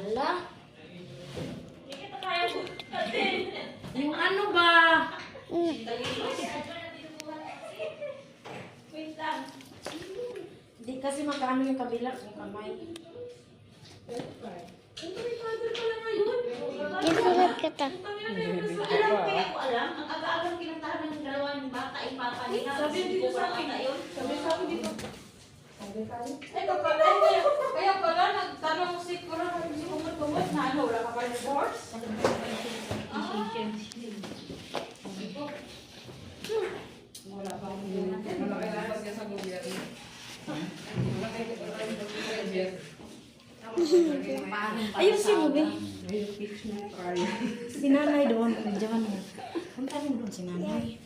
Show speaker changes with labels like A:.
A: Hala. Yung ano ba? Hindi kasi magkano yung kabila ng kamay.
B: Isulat ka ta.
C: Alam, ang aga-agang kinantahan ng dalawang bata ay papaniha. Sabi dito sa akin ngayon. Sabi dito. Kaya pala, nagtanong si Kura, si kumot-kumot na ano, wala ka pa ng divorce? Wala pa akong wala kailangan niya sa gobyerno. Wala kailangan sa gobyerno.
A: Ayun si Ruby. Si nanay doon. Diyan. Punta rin doon si nanay.